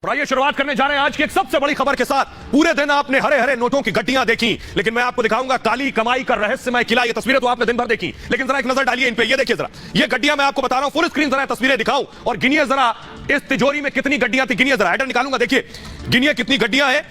और आइए शुरुआत करने जा रहे हैं आज की एक सबसे बड़ी खबर के साथ। पूरे दिन आपने हरे हरे नोटों की गड्डियां देखी, लेकिन मैं आपको दिखाऊंगा काली कमाई का रहस्यमय किला। ये तस्वीरें तो आपने दिन भर देखी, लेकिन जरा एक नजर डालिए इन पे। ये देखिए जरा, ये गड्डियां मैं आपको बता रहा हूं, फुल स्क्रीन जरा तस्वीरें दिखाऊं और गिनिए जरा इस तिजोरी में कितनी गड्डियां थी। गिनिए जरा, हेडर निकालूंगा, देखिए गिनिए कितनी गड्डियां हैं।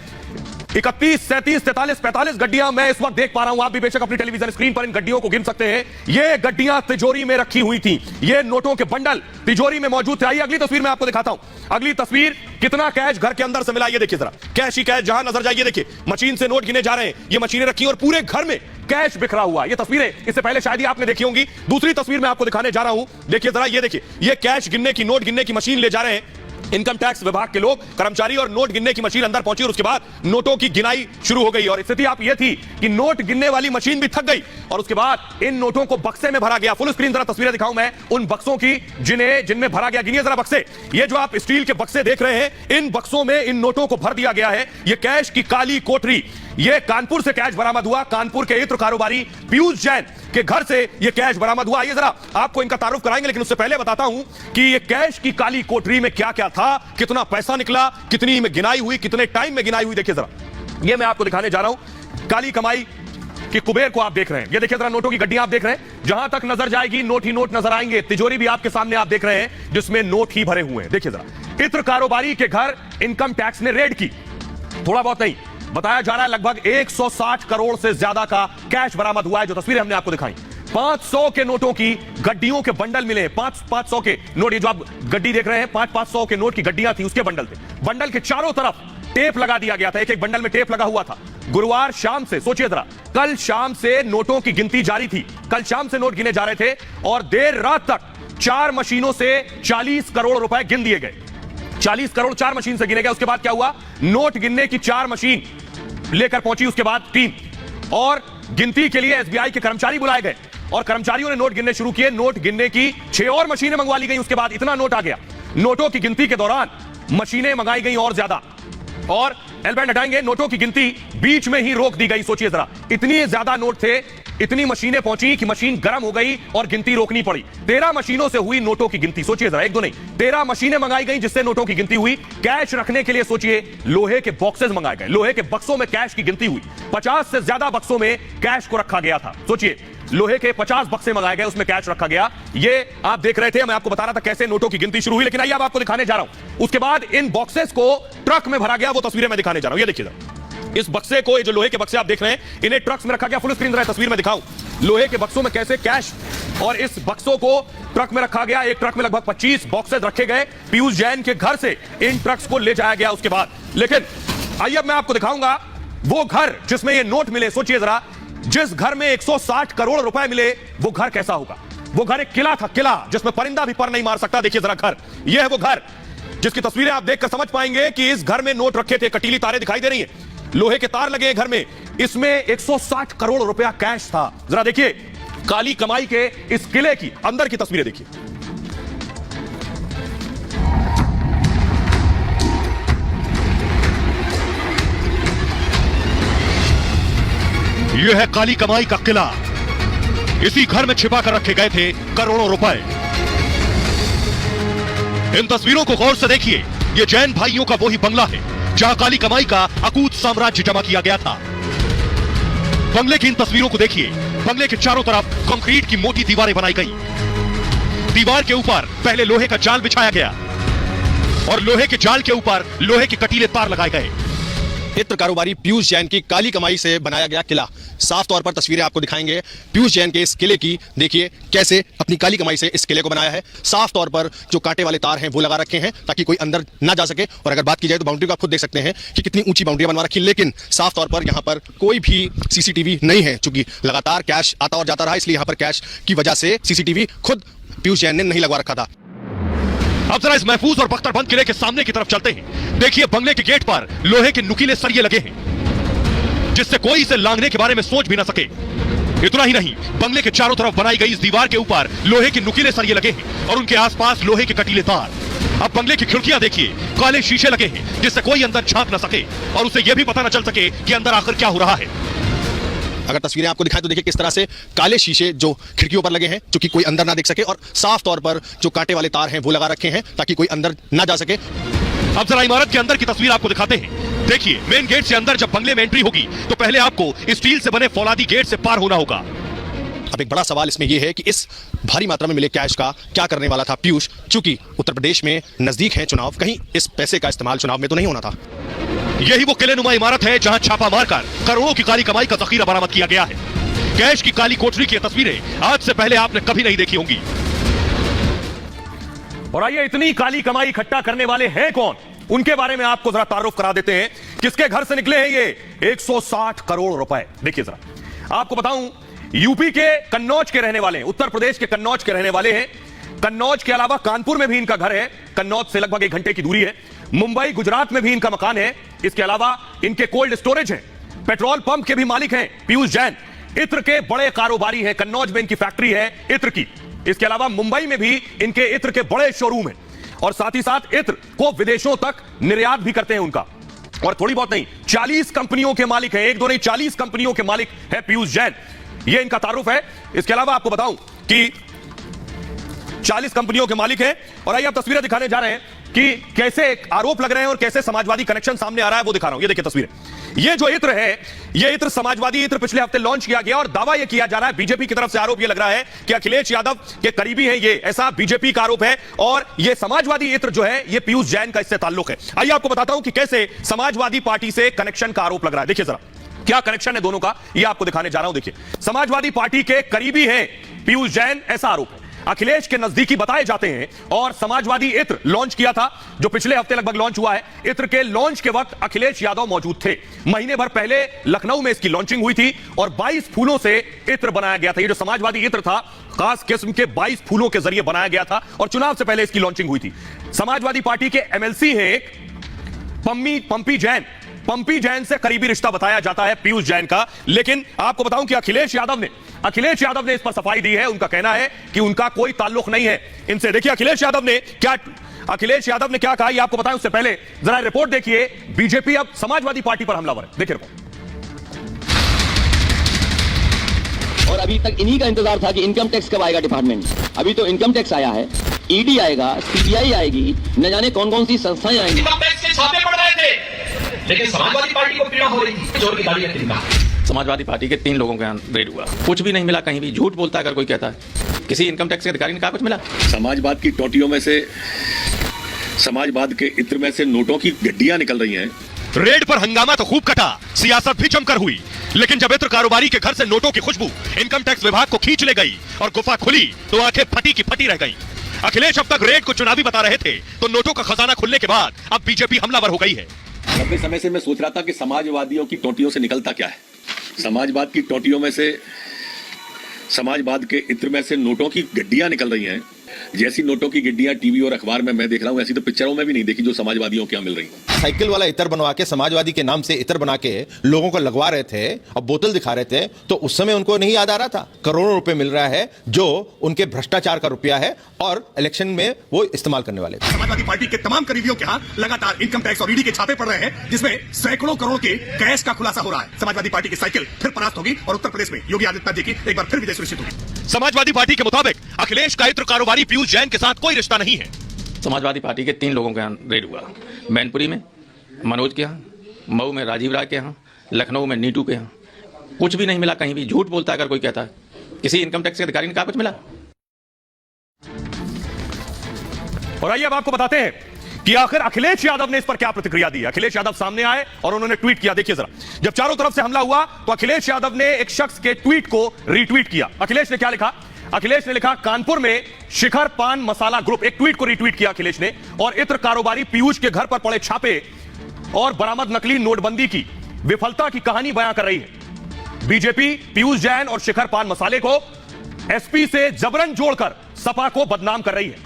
31, 37, 43, 45 गड्डियां मैं इस वक्त देख पा रहा हूं। आप भी बेशक अपनी टेलीविजन स्क्रीन पर इन गड्डियों को गिन सकते हैं। ये गड्डियां तिजोरी में रखी हुई थी, ये नोटों के बंडल तिजोरी में मौजूद थे। आइए अगली तस्वीर में आपको दिखाता हूं। अगली तस्वीर, कितना कैश घर के अंदर से मिला, ये देखिए जरा, कैश ही कैश जहां नजर जाइए। देखिए मशीन से नोट गिने जा रहे हैं, ये मशीनें रखी और पूरे घर में कैश बिखरा हुआ। ये तस्वीरें इससे पहले शायद ही आपने देखी होंगी। दूसरी तस्वीर मैं आपको दिखाने जा रहा हूं, देखिए जरा, ये देखिए, ये कैश गिनने की, नोट गिनने की मशीन ले जा रहे हैं इनकम टैक्स विभाग के लोग, कर्मचारी, और नोट गिनने की मशीन अंदर पहुंची और उसके बाद नोटों की गिनाई शुरू हो गई। और स्थिति आप ये थी कि नोट गिनने वाली मशीन भी थक गई और उसके बाद इन नोटों को बक्से में भरा गया। फुल स्क्रीन जरा तस्वीरें दिखाऊं मैं उन बक्सों की जिनमें भरा गया। गिनिए जरा बक्से, ये जो आप स्टील के बक्से देख रहे हैं, इन बक्सों में इन नोटों को भर दिया गया है। ये कैश की काली कोठरी, ये कानपुर से कैश बरामद हुआ। कानपुर के इत्र कारोबारी पीयूष जैन के घर से ये कैश बरामद हुआ। ये जरा आपको इनका तारुफ कराएंगे, लेकिन उससे पहले बताता हूं कि ये कैश की काली कोठरी में क्या क्या था, कितना पैसा निकला, कितनी में गिनाई हुई, कितने टाइम में गिनाई हुई। देखिए जरा, ये मैं आपको दिखाने जा रहा हूं काली कमाई की कुबेर को आप देख रहे हैं। ये देखिए जरा, नोटों की गड्डियां आप देख रहे हैं, जहां तक नजर जाएगी नोट ही नोट नजर आएंगे। तिजोरी भी आपके सामने आप देख रहे हैं जिसमें नोट ही भरे हुए हैं। देखिए जरा, इत्र कारोबारी के घर इनकम टैक्स ने रेड की। थोड़ा बहुत नहीं, बताया जा रहा है लगभग 160 करोड़ से ज्यादा का कैश बरामद हुआ है। जो तस्वीरें हमने आपको दिखाई, 500 के नोटों की गड्डियों के बंडल मिले। 500 के नोट, ये जो आप गड्डी देख रहे हैं, 500 के नोट की गड्डियां थी, उसके बंडल थे। बंडल के चारों तरफ टेप लगा दिया गया था, एक एक बंडल में टेप लगा हुआ था। गुरुवार शाम से, सोचिए जरा, कल शाम से नोटों की गिनती जारी थी। कल शाम से नोट गिने जा रहे थे और देर रात तक 4 मशीनों से 40 करोड़ रुपए गिन दिए गए। 40 करोड़ 4 मशीन से गिने गए। उसके बाद क्या हुआ, नोट गिनने की 4 मशीन लेकर पहुंची उसके बाद टीम, और गिनती के लिए एसबीआई के कर्मचारी बुलाए गए और कर्मचारियों ने नोट गिनने शुरू किए। नोट गिनने की 6 और मशीनें मंगवा ली गई। उसके बाद इतना नोट आ गया, नोटों की गिनती के दौरान मशीनें मंगाई गई और ज्यादा, और एलबैंड हटाएंगे, नोटों की गिनती बीच में ही रोक दी गई। सोचिए जरा, इतनी ज्यादा नोट थे, इतनी मशीनें पहुंची कि मशीन गर्म हो गई और गिनती रोकनी पड़ी। 13 मशीनों से हुई नोटों की गिनती। सोचिए जरा, एक दो नहीं, 13 मशीनें मंगाई गई जिससे नोटों की गिनती हुई। कैश रखने के लिए सोचिए लोहे के बॉक्सेस मंगाए गए, लोहे के बक्सों में कैश की गिनती हुई। 50 से ज्यादा बक्सों में कैश को रखा गया था। सोचिए, लोहे के 50 बक्से मंगाए गए, उसमें कैश रखा गया। ये आप देख रहे थे, मैं आपको बता रहा था कैसे नोटों की गिनती शुरू हुई, लेकिन आइए अब आपको दिखाने जा रहा हूं। उसके बाद इन बॉक्सेस को ट्रक में भरा गया, वो तस्वीरें मैं दिखाने जा रहा हूं। ये देखिए जरा, इस बक्से को, ये जो लोहे के बक्से आप देख रहे हैं, इन्हें ट्रक्स में रखा गया। फुल स्क्रीन तस्वीर में दिखाऊं लोहे के बक्सों में कैसे कैश, और इस बक्सों को ट्रक में रखा गया। एक ट्रक में लगभग 25 बॉक्सेस रखे गए। पीयूष जैन के घर से इन ट्रक्स को ले जाया गया उसके बाद। लेकिन आइए अब मैं आपको दिखाऊंगा वो घर जिसमें ये नोट मिले। सोचिए जरा, जिस घर में 160 करोड़ रुपए मिले, वो घर कैसा होगा। वो घर एक किला था, किला जिसमें परिंदा भी पर नहीं मार सकता। देखिए जरा घर, यह है वो घर जिसकी तस्वीरें आप देखकर समझ पाएंगे कि इस घर में नोट रखे थे। कटीली तारें दिखाई दे रही हैं, लोहे के तार लगे हैं घर में। इसमें 160 करोड़ रुपया कैश था। जरा देखिए काली कमाई के इस किले की अंदर की तस्वीरें देखिए। यह है काली कमाई का किला। इसी घर में छिपा कर रखे गए थे करोड़ों रुपए। इन तस्वीरों को गौर से देखिए, यह जैन भाइयों का वही बंगला है जहां काली कमाई का अकूत साम्राज्य जमा किया गया था। बंगले की इन तस्वीरों को देखिए, बंगले के चारों तरफ कंक्रीट की मोटी दीवारें बनाई गई। दीवार के ऊपर पहले लोहे का जाल बिछाया गया और लोहे के जाल के ऊपर लोहे के कटीले तार लगाए गए। इत्र कारोबारी पीयूष जैन की काली कमाई से बनाया गया किला। साफ तौर पर तस्वीरें आपको दिखाएंगे पीयूष जैन के इस किले की। देखिए कैसे अपनी काली कमाई से इस किले को बनाया है। साफ तौर पर जो कांटे वाले तार हैं वो लगा रखे हैं ताकि कोई अंदर ना जा सके। और अगर बात की जाए तो बाउंड्री को आप खुद देख सकते हैं कि कितनी ऊंची बाउंड्री बनवा रखी, लेकिन साफ तौर पर यहाँ पर कोई भी सीसीटीवी नहीं है। चूंकि लगातार कैश आता और जाता रहा, इसलिए यहाँ पर कैश की वजह से सीसीटीवी खुद पीयूष जैन ने नहीं लगवा रखा था। अब जरा इस महफूज और बख्तरबंद किले के सामने की तरफ चलते हैं। देखिए बंगले के गेट पर लोहे के नुकीले सरिये लगे हैं जिससे कोई इसे लांघने के बारे में सोच भी ना सके। इतना ही नहीं, बंगले के चारों तरफ बनाई गई इस दीवार के ऊपर लोहे के नुकीले सरिये लगे हैं और उनके आसपास लोहे के कटीले तार। अब बंगले की खिड़कियां देखिए, काले शीशे लगे हैं जिससे कोई अंदर झांक ना सके और उसे यह भी पता ना चल सके कि अंदर आखिर क्या हो रहा है। अगर तस्वीरें आपको दिखाएं तो देखिए किस तरह से काले शीशे जो खिड़कियों पर लगे हैं, क्योंकि कोई अंदर ना देख सके, और साफ तौर पर जो कांटे वाले तार हैं वो लगा रखे हैं ताकि कोई अंदर ना जा सके। अब जरा इमारत के अंदर की तस्वीर आपको दिखाते हैं। देखिए, मेन गेट से अंदर जब बंगले में एंट्री होगी तो पहले आपको स्टील से बने फौलादी गेट से पार होना होगा। अब एक बड़ा सवाल इसमें यह है कि इस भारी मात्रा में मिले कैश का क्या करने वाला था पीयूष, चूंकि उत्तर प्रदेश में नजदीक है चुनाव, कहीं इस पैसे का इस्तेमाल चुनाव में तो नहीं होना था। यही वो किलेनुमा इमारत है जहां छापा मारकर करोड़ों की काली कमाई का जखीरा बरामद किया गया है। कैश की काली कोठरी की तस्वीरें आज से पहले आपने कभी नहीं देखी होंगी। और आइए, इतनी काली कमाई इकट्ठा करने वाले हैं कौन, उनके बारे में आपको जरा तारुफ करा देते हैं। किसके घर से निकले हैं ये 160 करोड़ रुपए। देखिए जरा आपको बताऊं, यूपी के कन्नौज के रहने वाले हैं, उत्तर प्रदेश के कन्नौज के रहने वाले हैं। कन्नौज के अलावा कानपुर में भी इनका घर है, कन्नौज से लगभग 1 घंटे की दूरी है। मुंबई गुजरात में भी इनका मकान है। इसके अलावा इनके कोल्ड स्टोरेज है, पेट्रोल पंप के भी मालिक हैं पीयूष जैन। इत्र के बड़े कारोबारी हैं, कन्नौज में इनकी फैक्ट्री है इत्र की। इसके अलावा मुंबई में भी इनके इत्र के बड़े शोरूम हैं और साथ ही साथ इत्र को विदेशों तक निर्यात भी करते हैं उनका। और थोड़ी बहुत नहीं, 40 कंपनियों के मालिक हैं, एक दो नहीं 40 कंपनियों के मालिक है पीयूष जैन। ये इनका तारुफ है। इसके अलावा आपको बताऊं कि 40 कंपनियों के मालिक हैं। और आइए आप तस्वीरें दिखाने जा रहे हैं कि कैसे आरोप लग रहे हैं और कैसे समाजवादी कनेक्शन सामने आ रहा है, वो दिखा रहा हूं। ये देखिए तस्वीरें। ये जो इत्र है, ये इत्र समाजवादी इत्र पिछले हफ्ते लॉन्च किया गया और दावा ये किया जा रहा है, बीजेपी की तरफ से आरोप ये लग रहा है कि अखिलेश यादव के करीबी है ये, ऐसा बीजेपी का आरोप है। और ये समाजवादी इत्र जो है, ये पीयूष जैन का इससे ताल्लुक है। आइए आपको बताता हूं कि कैसे समाजवादी पार्टी से कनेक्शन का आरोप लग रहा है। देखिए जरा क्या कनेक्शन है दोनों का, ये आपको दिखाने जा रहा हूं। देखिए, समाजवादी पार्टी के करीबी हैं पीयूष जैन, ऐसा आरोप है। अखिलेश के नजदीकी बताए जाते हैं और समाजवादी इत्र लॉन्च किया था जो पिछले हफ्ते लगभग लॉन्च हुआ है। इत्र के लॉन्च के वक्त अखिलेश यादव मौजूद थे। महीने भर पहले लखनऊ में इसकी लॉन्चिंग हुई थी और 22 फूलों से इत्र बनाया गया था। ये जो समाजवादी इत्र था, खास किस्म के 22 फूलों के जरिए बनाया गया था और चुनाव से पहले इसकी लॉन्चिंग हुई थी। समाजवादी पार्टी के एमएलसी हैं एक पंपी जैन। पंपी जैन से करीबी रिश्ता बताया जाता है पीयूष जैन का। लेकिन आपको बताऊं कि अखिलेश यादव ने इस पर सफाई दी है। उनका कहना है कि उनका कोई ताल्लुक नहीं है इनसे। देखिए अखिलेश यादव ने क्या कहा, ये आपको बताएं उससे पहले जरा रिपोर्ट देखिए। बीजेपी अब समाजवादी पार्टी पर हमलावर है, देखिए रिपोर्ट। और अभी तक इन्हीं का इंतजार था कि इनकम टैक्स कब आएगा डिपार्टमेंट। अभी तो इनकम टैक्स आया है, ईडी आएगा, सीबीआई आएगी, न जाने कौन कौन सी संस्थाएं आएंगी। इनकम टैक्स के छापे पड़ रहे थे, लेकिन समाजवादी पार्टी को पीड़ा हो रही थी, चोर की गाड़ी है तिनका। समाजवादी पार्टी के 3 लोगों का रेड हुआ, कुछ भी नहीं मिला, कहीं भी झूठ बोलता है अगर कोई कहता है। किसी इनकम टैक्स के अधिकारी ने कहा कुछ मिला। समाजवाद की टोटियों में से, समाजवाद के इत्र में से नोटों की गड्डियां निकल रही हैं। रेड पर हंगामा तो खूब कटा, सियासत भी जमकर हुई, लेकिन जब इत्र कारोबारी के घर से नोटों की खुशबू इनकम टैक्स विभाग को खींच ले गई और गुफा खुली तो आंखें फटी की फटी रह गई। अखिलेश अब तक रेड को चुनावी बता रहे थे, तो नोटों का खजाना खुलने के बाद अब बीजेपी हमलावर हो गई है। लंबे समय से मैं सोच रहा था कि समाजवादियों की टोटियों से निकलता क्या है। समाजवाद की टोटियों में से, समाजवाद के इत्र में से नोटों की गड्डियां निकल रही हैं। जैसी नोटों की गड्डियां टीवी और अखबार में मैं देख रहा हूं, ऐसी तो पिक्चरों में भी नहीं देखी जो समाजवादियों के यहाँ मिल रही। साइकिल वाला इत्र बनवा के समाजवादी के नाम से इत्र बना के लोगों को लगवा रहे थे और बोतल दिखा रहे थे, तो उस समय उनको नहीं याद आ रहा था करोड़ों रुपए मिल रहा है जो उनके भ्रष्टाचार का रुपया है और इलेक्शन में वो इस्तेमाल करने वाले थे। समाजवादी पार्टी के तमाम करीबियों के यहाँ लगातार इनकम टैक्स और ईडी के छापे पड़ रहे हैं, जिसमें सैकड़ों करोड़ के कैश का खुलासा हो रहा है। समाजवादी पार्टी की साइकिल फिर परास्त होगी और उत्तर प्रदेश में योगी आदित्यनाथ जी की एक बार फिर विजय सुनिश्चित होगी। समाजवादी पार्टी के मुताबिक अखिलेश का इत्र कारोबारी पीयूष जैन के साथ कोई रिश्ता नहीं है। समाजवादी पार्टी के 3 लोगों का रेड हुआ, मैनपुरी में मनोज के यहाँ, मऊ में राजीव राय के यहाँ, लखनऊ में नीटू के यहाँ। कुछ भी नहीं मिला, कहीं भी झूठ बोलता है अगर कोई कहता है। किसी इनकम टैक्स के अधिकारी ने कहा कुछ मिला। और आइए अब आपको बताते हैं कि आखिर अखिलेश यादव ने इस पर क्या प्रतिक्रिया दी। अखिलेश यादव सामने आए और उन्होंने ट्वीट किया। देखिए जरा, जब चारों तरफ से हमला हुआ तो अखिलेश यादव ने एक शख्स के ट्वीट को रीट्वीट किया। अखिलेश ने क्या लिखा? अखिलेश ने लिखा, कानपुर में शिखर पान मसाला ग्रुप, एक ट्वीट को रीट्वीट किया अखिलेश ने। और इत्र कारोबारी पीयूष के घर पर पड़े छापे और बरामद नकली नोटबंदी की विफलता की कहानी बयां कर रही है। बीजेपी पीयूष जैन और शिखर पान मसाले को एसपी से जबरन जोड़कर सपा को बदनाम कर रही है।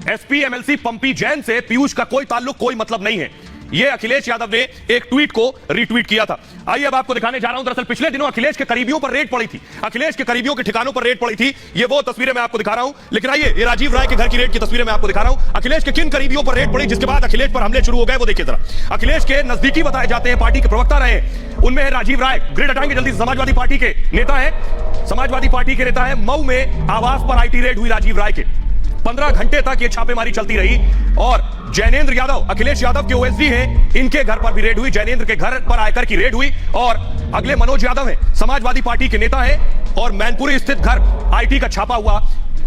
एसपी एमएलसी पंपी जैन से पीयूष का कोई ताल्लुक, कोई मतलब नहीं है। ये अखिलेश यादव ने एक ट्वीट को रीट्वीट किया था। आइए अब आपको दिखाने जा रहा हूं। दरअसल पिछले दिनों अखिलेश के करीबियों पर रेड पड़ी थी, अखिलेश के करीबियों के ठिकानों पर रेड पड़ी थी। ये वो तस्वीरें मैं आपको दिखा रहा हूं। लेकिन आइए, ये राजीव राय के घर की रेड की तस्वीरें मैं आपको दिखा रहा हूं। अखिलेश के किन करीबियों पर रेड पड़ी जिसके बाद अखिलेश पर हमले शुरू हो गए, वो देखिए जरा। अखिलेश के नजदीकी बताए जाते हैं, पार्टी के प्रवक्ता रहे, उनमें है राजीव राय। ग्रिड हटाएंगे जल्दी से। समाजवादी पार्टी के नेता है, समाजवादी पार्टी के नेता है। मऊ में आवास पर आईटी रेड हुई राजीव राय के। 15 घंटे तक ये छापेमारी चलती रही। और जैनेंद्र यादव, अखिलेश यादव के ओएसडी हैं, इनके घर पर भी रेड हुई। जैनेंद्र के घर पर आयकर की रेड हुई। और अगले मनोज यादव हैं, समाजवादी पार्टी के नेता हैं, और मैनपुरी स्थित घर आईटी का छापा हुआ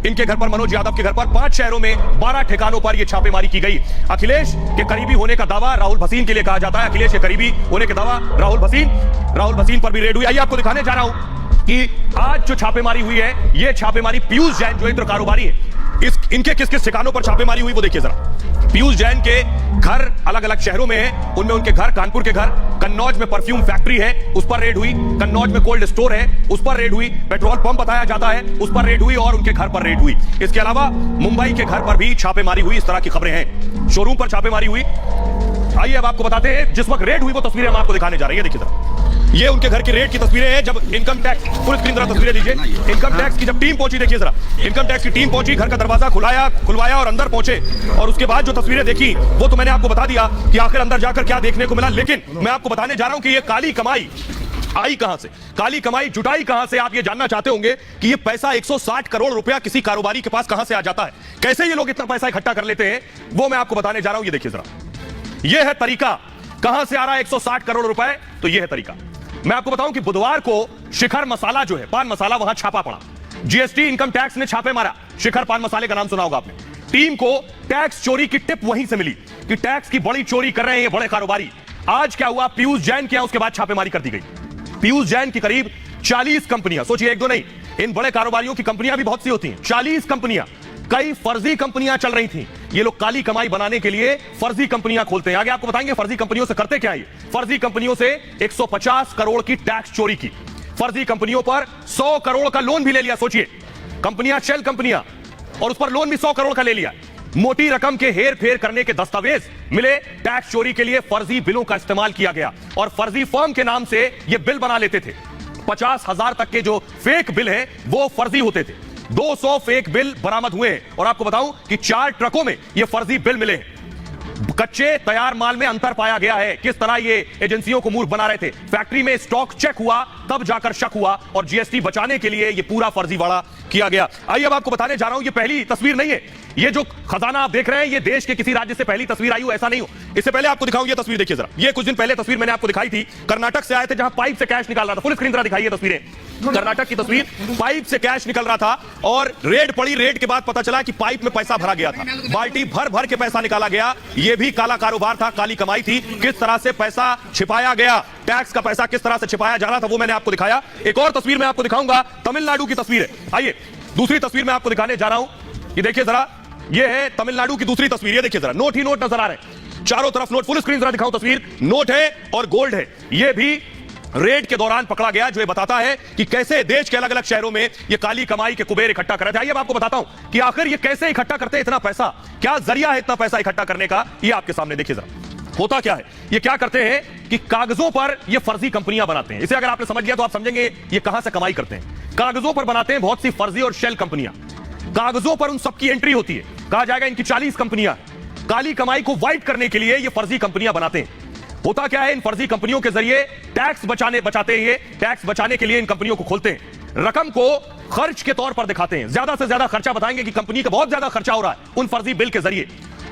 इनके घर पर, मनोज यादव के घर पर। 5 शहरों में 12 ठिकानों पर यह छापेमारी की गई। अखिलेश के करीबी होने का दावा राहुल भसीन के लिए कहा जाता है। अखिलेश के करीबी होने के दावा राहुल भसीन पर भी रेड हुई। आइए आपको दिखाने जा रहा हूं कि आज जो छापेमारी हुई है, यह छापेमारी पीयूष जैन जो इत्र कारोबारी है, इनके किस किस ठिकानों पर छापेमारी हुई वो देखिए जरा। पीयूष जैन के घर अलग अलग शहरों में है, उनमें उनके घर, कानपुर के घर, कन्नौज में परफ्यूम फैक्ट्री है, उस पर रेड हुई। कन्नौज में कोल्ड स्टोर है, उस पर रेड हुई। पेट्रोल पंप बताया जाता है, उस पर रेड हुई, और उनके घर पर रेड हुई। इसके अलावा मुंबई के घर पर भी छापेमारी हुई। इस तरह की खबरें हैं। शोरूम पर छापेमारी हुई। आइए अब आपको बताते हैं जिस वक्त रेड हुई वो तस्वीरें हम आपको दिखाने जा रहे हैं। देखिए जरा, ये उनके घर की रेड की तस्वीरें हैं जब इनकम टैक्स, फुल स्क्रीन जरा तस्वीरें लीजिए। इनकम टैक्स की जब टीम पहुंची, देखिए जरा, इनकम टैक्स की टीम पहुंची, घर का दरवाजा खुलवाया और अंदर पहुंचे। और उसके बाद जो तस्वीरें देखी वो तो मैंने आपको बता दिया कि आखिर अंदर जाकर क्या देखने को मिला। लेकिन मैं आपको बताने जा रहा हूं कि ये काली कमाई आई कहां से, काली कमाई जुटाई कहां से। आप ये जानना चाहते होंगे कि ये पैसा 160 करोड़ रुपया किसी कारोबारी के पास कहां से आ जाता है, कैसे ये लोग इतना पैसा इकट्ठा कर लेते हैं, वो मैं आपको बताने जा रहा हूं। ये देखिए जरा, ये है तरीका, कहां से आ रहा है 160 करोड़ रुपए। तो ये है तरीका। मैं आपको बताऊं कि बुधवार को शिखर मसाला जो है, पान मसाला, वहां छापा पड़ा। जीएसटी इनकम टैक्स ने छापे मारा। शिखर पान मसाले का नाम सुना होगा आपने। टीम को टैक्स चोरी की टिप वहीं से मिली कि टैक्स की बड़ी चोरी कर रहे हैं ये बड़े कारोबारी। आज क्या हुआ, पीयूष जैन के यहां उसके बाद छापेमारी कर दी गई। पीयूष जैन की करीब 40 कंपनियां, सोचिए एक दो नहीं, इन बड़े कारोबारियों की कंपनियां भी बहुत सी होती हैं। 40 कंपनियां, कई फर्जी कंपनियां चल रही थी। ये लोग काली कमाई बनाने के लिए फर्जी कंपनियां खोलते हैं। आगे आपको बताएंगे फर्जी कंपनियों से करते क्या है। फर्जी कंपनियों से 150 करोड़ की टैक्स चोरी की। फर्जी कंपनियों पर 100 करोड़ का लोन भी ले लिया। सोचिए, कंपनियां, शेल कंपनियां, और उस पर लोन भी 100 करोड़ का ले लिया। मोटी रकम के हेर फेर करने के दस्तावेज मिले। टैक्स चोरी के लिए फर्जी बिलों का इस्तेमाल किया गया और फर्जी फर्म के नाम से ये बिल बना लेते थे। 50,000 तक के जो फेक बिल है वो फर्जी होते थे। 200 फेक बिल बरामद हुए हैं। और आपको बताऊं कि 4 ट्रकों में ये फर्जी बिल मिले हैं। कच्चे तैयार माल में अंतर पाया गया है। किस तरह ये एजेंसियों को मूर्ख बना रहे थे। फैक्ट्री में स्टॉक चेक हुआ, तब जाकर शक हुआ, और जीएसटी बचाने के लिए ये पूरा फर्जीवाड़ा किया गया। आइए अब आपको बताने जा रहा हूं, ये पहली तस्वीर नहीं है। ये जो खजाना आप देख रहे हैं, ये देश के किसी राज्य से पहली तस्वीर आई हो ऐसा नहीं हो। इससे पहले आपको दिखाऊं, ये तस्वीर देखिए जरा। ये कुछ दिन पहले तस्वीर मैंने आपको दिखाई थी, कर्नाटक से आए थे, जहां पाइप से कैश निकाल रहा था। फुल स्क्रीन जरा दिखाइए तस्वीरें। कर्नाटक की तस्वीर, पाइप से कैश निकल रहा था और रेड पड़ी। रेड के बाद पता चला कि पाइप में पैसा भरा गया था। बाल्टी भर भर के पैसा निकाला गया। यह भी काला कारोबार था, काली कमाई थी। किस तरह से पैसा छिपाया गया, टैक्स का पैसा किस तरह से छिपाया जा रहा था, वो मैंने आपको दिखाया। एक और तस्वीर मैं आपको दिखाऊंगा, तमिलनाडु की तस्वीर है। आइए दूसरी तस्वीर मैं आपको दिखाने जा रहा हूं। ये देखिए जरा, ये है तमिलनाडु की दूसरी तस्वीर। ये देखिए जरा, नोट ही नोट नजर आ रहे हैं, चारों तरफ नोट। फुल स्क्रीन जरा दिखाऊं तस्वीर। नोट है और गोल्ड है। ये भी रेड के दौरान पकड़ा गया, जो ये बताता है कि कैसे देश के अलग अलग शहरों में ये काली कमाई के कुबेर इकट्ठा कर रहे थे। आइए अब आपको बताता हूं कि आखिर ये कैसे इकट्ठा करते हैं इतना पैसा, क्या जरिया है इतना पैसा इकट्ठा करने का। ये आपके सामने देखिए जरा, होता क्या है। ये क्या करते हैं कि कागजों पर ये फर्जी कंपनियां बनाते हैं। इसे अगर आपने समझ लिया तो आप समझेंगे ये कहां से कमाई करते हैं। कागजों पर बनाते हैं बहुत सी फर्जी और शेल कंपनियां। कागजों पर उन सबकी एंट्री होती है। कहा जाएगा इनकी 40 कंपनियां। काली कमाई को वाइट करने के लिए ये फर्जी कंपनियां बनाते हैं। होता क्या है, इन फर्जी कंपनियों के जरिए टैक्स बचाते हैं। ये टैक्स बचाने के लिए इन कंपनियों को खोलते हैं। रकम को खर्च के तौर पर दिखाते हैं। ज्यादा से ज्यादा खर्चा बताएंगे कि कंपनी का बहुत ज्यादा खर्चा हो रहा है उन फर्जी बिल के जरिए,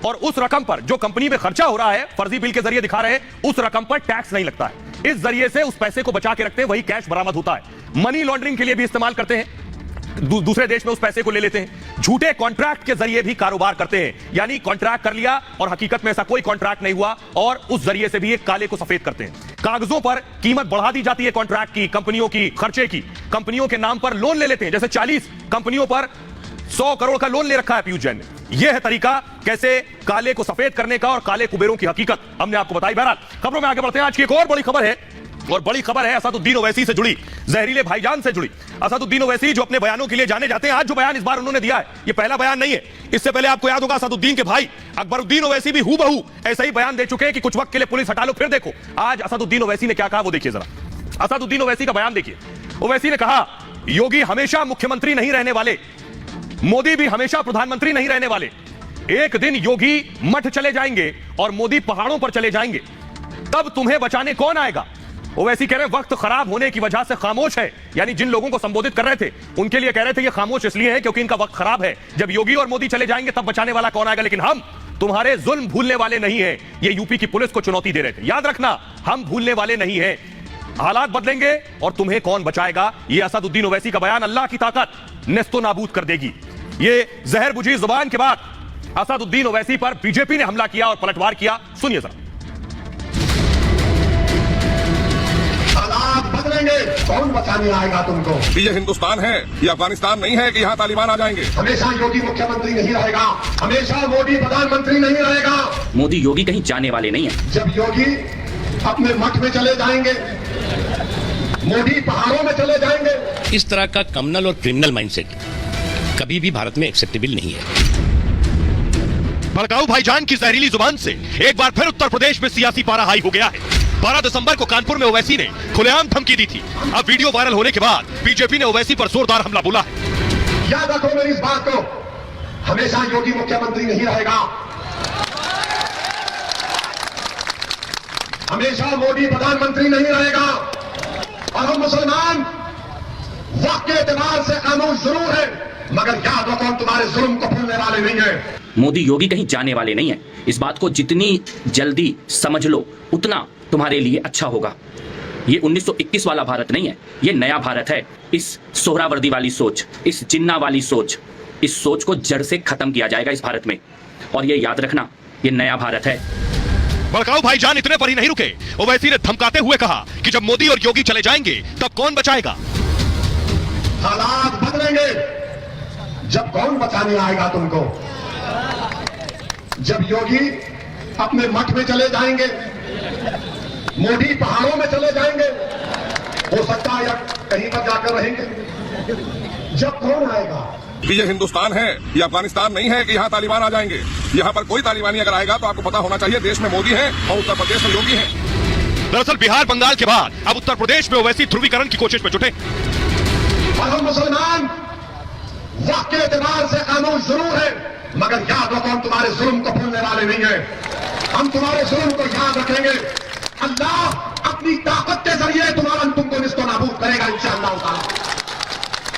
और उस रकम पर जो कंपनी में खर्चा हो रहा है फर्जी बिल के जरिए दिखा रहे हैं, उस रकम पर टैक्स नहीं लगता है। इस जरिए से उस पैसे को बचा के रखते हैं, वही कैश बरामद होता है। मनी लॉन्ड्रिंग के लिए भी इस्तेमाल करते हैं। दूसरे देश में उस पैसे को ले लेते हैं। झूठे कॉन्ट्रैक्ट के जरिए भी कारोबार करते हैं, यानी कॉन्ट्रैक्ट कर लिया और हकीकत में ऐसा कोई कॉन्ट्रैक्ट नहीं हुआ, और उस जरिए से भी एक काले को सफेद करते हैं। कागजों पर कीमत बढ़ा दी जाती है कॉन्ट्रैक्ट की, कंपनियों की, खर्चे की। कंपनियों के नाम पर लोन ले लेते हैं। जैसे 40 कंपनियों पर 100 करोड़ का लोन ले रखा है पीयूष जैन ने। यह है तरीका कैसे काले को सफेद करने का और काले कुबेरों की हकीकत हमने आपको बताई। बहरहाल खबरों में आगे बढ़ते हैं। आज की एक और बड़ी खबर है, और बड़ी खबर है असदुद्दीन ओवैसी से जुड़ी, जहरीले भाईजान से जुड़ी। असदुद्दीन ओवैसी जो अपने बयानों के लिए जाने जाते हैं, आज जो बयान इस बार उन्होंने दिया है, ये पहला बयान नहीं है। इससे पहले आपको याद होगा असदुद्दीन के भाई अकबरुद्दीन ओवैसी भी हूबहू ऐसा ही बयान दे चुके हैं कि कुछ वक्त के लिए पुलिस हटा लो। फिर देखो आज असदुद्दीन ओवैसी ने क्या कहा, वो देखिए जरा। असदुद्दीन ओवैसी का बयान देखिए। ओवैसी ने कहा योगी हमेशा मुख्यमंत्री नहीं रहने वाले, मोदी भी हमेशा प्रधानमंत्री नहीं रहने वाले। एक दिन योगी मठ चले जाएंगे और मोदी पहाड़ों पर चले जाएंगे, तब तुम्हें बचाने कौन आएगा। ओवैसी कह रहे हैं वक्त खराब होने की वजह से खामोश है, यानी जिन लोगों को संबोधित कर रहे थे उनके लिए कह रहे थे ये खामोश इसलिए है क्योंकि इनका वक्त खराब है। जब योगी और मोदी चले जाएंगे तब बचाने वाला कौन आएगा। लेकिन हम तुम्हारे जुल्म भूलने वाले नहीं है, ये यूपी की पुलिस को चुनौती दे रहे थे। याद रखना हम भूलने वाले नहीं है, हालात बदलेंगे और तुम्हें कौन बचाएगा। ये असदुद्दीन ओवैसी का बयान अल्लाह की ताकत नेस्तो नाबूद कर देगी। ये जहर बुझी जुबान के बाद असदुद्दीन ओवैसी पर बीजेपी ने हमला किया और पलटवार किया। सुनिए जरा। हालात बदलेंगे, कौन बचाने आएगा तुमको। ये हिंदुस्तान है, ये अफगानिस्तान नहीं है कि यहाँ तालिबान आ जाएंगे। हमेशा योगी मुख्यमंत्री नहीं रहेगा, हमेशा मोदी प्रधानमंत्री नहीं रहेगा। मोदी योगी कहीं जाने वाले नहीं है। जब योगी अपने मठ में चले जाएंगे, मोदी पहाड़ों में चले जाएंगे। इस तरह का कम्युनल और क्रिमिनल माइंडसेट कभी भी भारत में एक्सेप्टेबल नहीं है। भड़काऊ भाईजान की जहरीली जुबान से एक बार फिर उत्तर प्रदेश में सियासी पारा हाई हो गया है। 12 दिसंबर को कानपुर में ओवैसी ने खुलेआम धमकी दी थी। अब वीडियो वायरल होने के बाद बीजेपी ने ओवैसी पर जोरदार हमला बोला है। याद रखो मेरी इस बात को, हमेशा योगी मुख्यमंत्री नहीं रहेगा, हमेशा मोदी प्रधानमंत्री नहीं रहेगा। और हम मुसलमान वक्त के एतबार से खामोश जरूर है, मगर याद रखो हम तुम्हारे जुल्म को भूलने वाले नहीं है। मोदी योगी कहीं जाने वाले नहीं है। इस बात को जितनी जल्दी समझ लो उतना तुम्हारे लिए अच्छा होगा। ये 1921 वाला भारत नहीं है, ये नया भारत है। इस सोहरावर्दी वाली सोच, इस जिन्ना वाली सोच, इस सोच को जड़ से खत्म किया जाएगा इस भारत में। और ये याद रखना, ये नया भारत है। भड़काऊ भाईजान इतने पर ही नहीं रुके। ओवैसी ने धमकाते हुए कहा कि जब मोदी और योगी चले जाएंगे तब कौन बचाएगा। हालात बदलेंगे, जब कौन बचाने आएगा तुमको। जब योगी अपने मठ में चले जाएंगे, मोदी पहाड़ों में चले जाएंगे, हो सकता है या कहीं पर जाकर रहेंगे। जब कौन आएगा। ये हिंदुस्तान है, ये अफगानिस्तान नहीं है कि यहाँ तालिबान आ जाएंगे। यहाँ पर कोई तालिबानी अगर आएगा तो आपको पता होना चाहिए देश में मोदी है और उत्तर प्रदेश में योगी है। दरअसल बिहार बंगाल के बाद अब उत्तर प्रदेश में ओवैसी ध्रुवीकरण की कोशिश में जुटे। और हम मुसलमान वक्त के एतबार से खामोश जरूर है, मगर याद रखो हम तुम्हारे जुल्म को भूलने वाले नहीं है। हम तुम्हारे जुल्म को याद रखेंगे। अल्लाह अपनी ताकत के जरिए तुम्हारा तुमको निस्तो नाबूद करेगा इंशाअल्लाह ताला।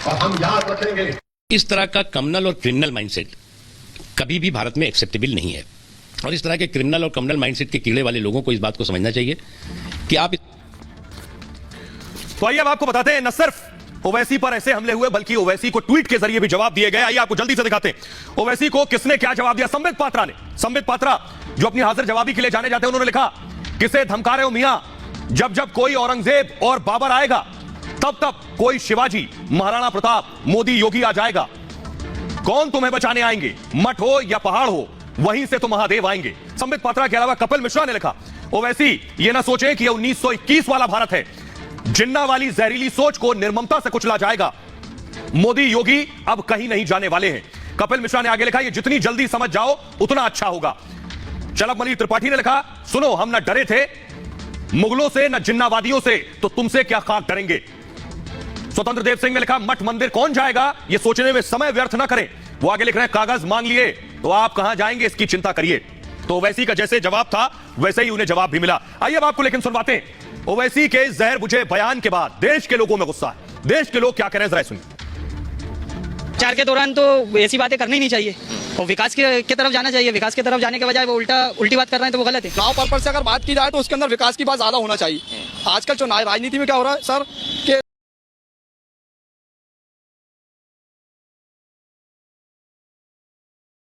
और हम याद रखेंगे। इस तरह का कम्युनल और क्रिमिनल माइंडसेट कभी भी भारत में एक्सेप्टेबल नहीं है। और इस तरह के क्रिमिनल और कम्युनल माइंडसेट के कीड़े वाले लोगों को इस बात को समझना चाहिए कि आप। तो आइए अब आपको बताते हैं, न सिर्फ ओवैसी पर ऐसे हमले हुए बल्कि ओवैसी को ट्वीट के जरिए भी जवाब दिए गए। आइए आपको जल्दी से दिखाते हैं ओवैसी को किसने क्या जवाब दिया। संबित पात्रा ने, संबित पात्रा जो अपनी हाजिर जवाबी के लिए जाने जाते हैं, उन्होंने लिखा किसे धमका रहे हो मियां, जब जब कोई औरंगजेब और बाबर आएगा तब तब कोई शिवाजी, महाराणा प्रताप, मोदी, योगी आ जाएगा। कौन तुम्हें बचाने आएंगे, मठ हो या पहाड़ हो, वहीं से तो महादेव आएंगे। संबित पात्रा के अलावा कपिल मिश्रा ने लिखा ओवैसी ये ना सोचे कि यह 1921 वाला भारत है, जिन्ना वाली जहरीली सोच को निर्ममता से कुचला जाएगा। मोदी योगी अब कहीं नहीं जाने वाले हैं। कपिल मिश्रा ने आगे लिखा ये जितनी जल्दी समझ जाओ उतना अच्छा होगा। चलकमणि त्रिपाठी ने लिखा सुनो हम न डरे थे मुगलों से न जिन्नावादियों से, तो तुमसे क्या खाक डरेंगे। स्वतंत्र देव सिंह ने लिखा मठ मंदिर कौन जाएगा, ये सोचने में समय व्यर्थ ना करें। वो आगे लिख रहे हैं कागज मांग लिए तो आप कहां जाएंगे इसकी चिंता करिए। तो ओवैसी का जैसे जवाब था वैसे ही उन्हें जवाब भी मिला। आइए अब आपको लेकिन सुनवाते हैं ओवैसी के जहर बुझे बयान के बाद देश के लोगों में गुस्सा है। देश के लोग क्या कह रहे हैं जरा सुनिए। प्रचार के दौरान तो ऐसी बातें करनी नहीं चाहिए और विकास की तरफ जाना चाहिए। विकास की तरफ जाने के बजाय वो उल्टी बात कर रहे हैं तो वो गलत है। चुनाव पर्पज से अगर बात की जाए तो उसके अंदर विकास की बात ज्यादा होना चाहिए। आजकल जो राजनीति में क्या हो रहा है सर कि